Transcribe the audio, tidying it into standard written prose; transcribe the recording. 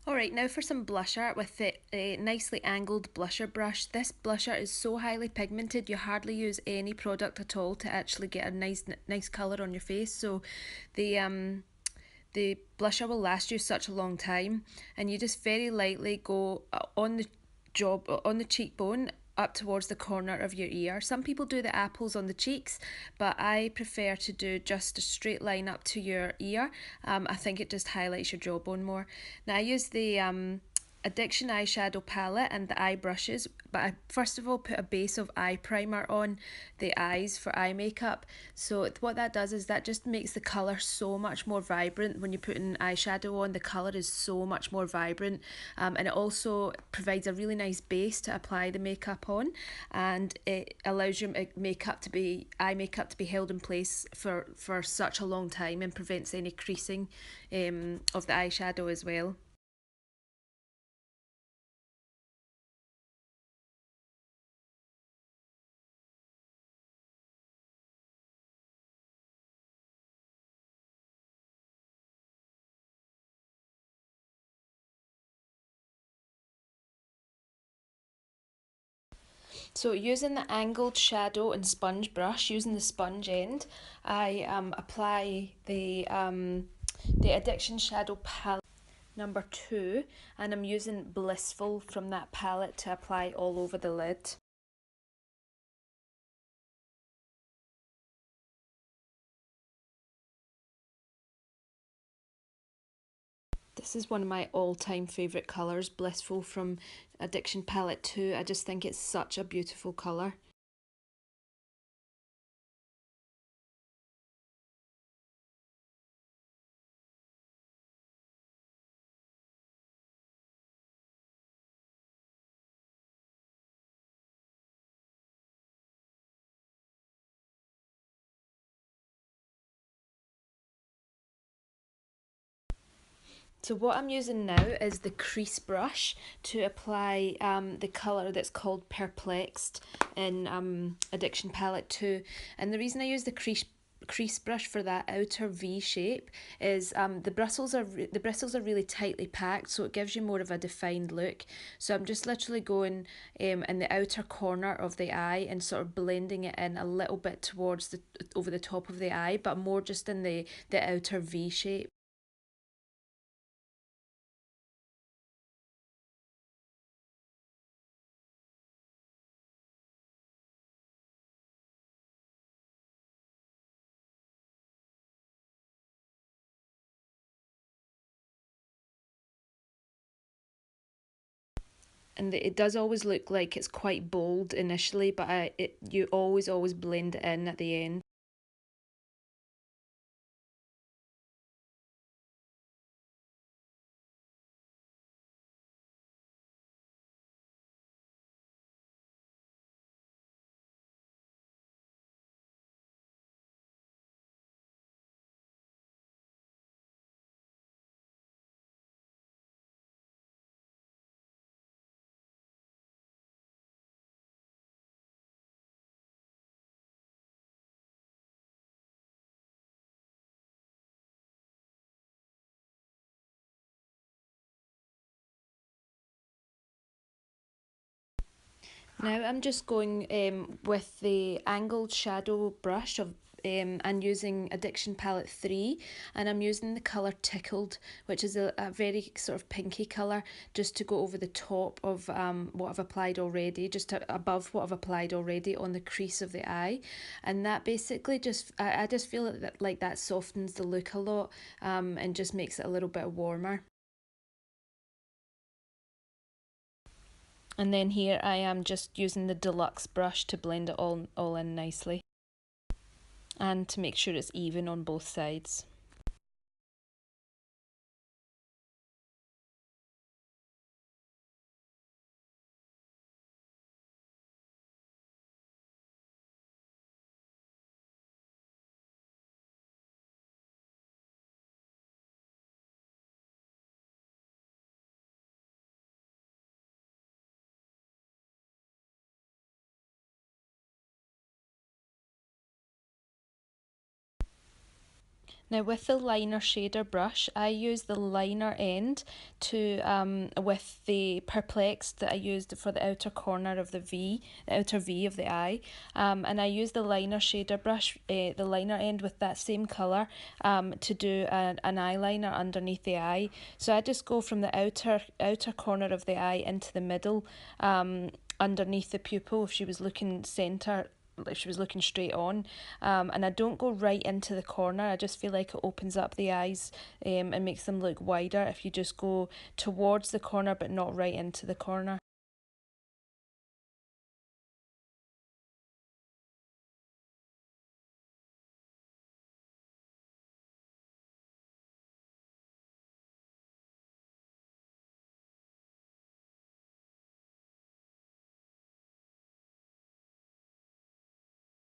Alright, now for some blusher with a nicely angled blusher brush. This blusher is so highly pigmented you hardly use any product at all to actually get a nice colour on your face. So the blusher will last you such a long time, and you just very lightly go on the cheekbone up towards the corner of your ear. Some people do the apples on the cheeks, but I prefer to do just a straight line up to your ear. I think it just highlights your jawbone more. Now I use the Addiction eyeshadow palette and the eye brushes, but I first of all put a base of eye primer on the eyes for eye makeup. So what that does is that just makes the colour so much more vibrant. When you put an eyeshadow on, the colour is so much more vibrant, and it also provides a really nice base to apply the makeup on, and it allows your eye makeup to be held in place for such a long time and prevents any creasing of the eyeshadow as well. So using the angled shadow and sponge brush, using the sponge end, I apply the Addiction Shadow palette number 2, and I'm using Blissful from that palette to apply all over the lid. This is one of my all-time favourite colours, Blissful from Addiction Palette 2. I just think it's such a beautiful colour. So what I'm using now is the crease brush to apply the colour that's called Perplexed in Addiction Palette 2. And the reason I use the crease brush for that outer V shape is the bristles are really tightly packed, so it gives you more of a defined look. So I'm just literally going in the outer corner of the eye and sort of blending it in a little bit towards the over the top of the eye, but more just in the outer V shape. And it does always look like it's quite bold initially, but you always blend it in at the end. Now I'm just going with the angled shadow brush and using Addiction Palette 3, and I'm using the colour Tickled, which is a very sort of pinky colour, just to go over the top of what I've applied already, just above what I've applied already on the crease of the eye. And that basically I just feel like that softens the look a lot, and just makes it a little bit warmer. And then here I am just using the deluxe brush to blend it all in nicely and to make sure it's even on both sides. Now with the liner shader brush, I use the liner end to, with the perplexed that I used for the outer corner of the outer V of the eye, and I use the liner shader brush, the liner end with that same colour, to do an eyeliner underneath the eye. So I just go from the outer corner of the eye into the middle, underneath the pupil if she was looking centre, if she was looking straight on, and I don't go right into the corner. I just feel like it opens up the eyes, and makes them look wider if you just go towards the corner but not right into the corner.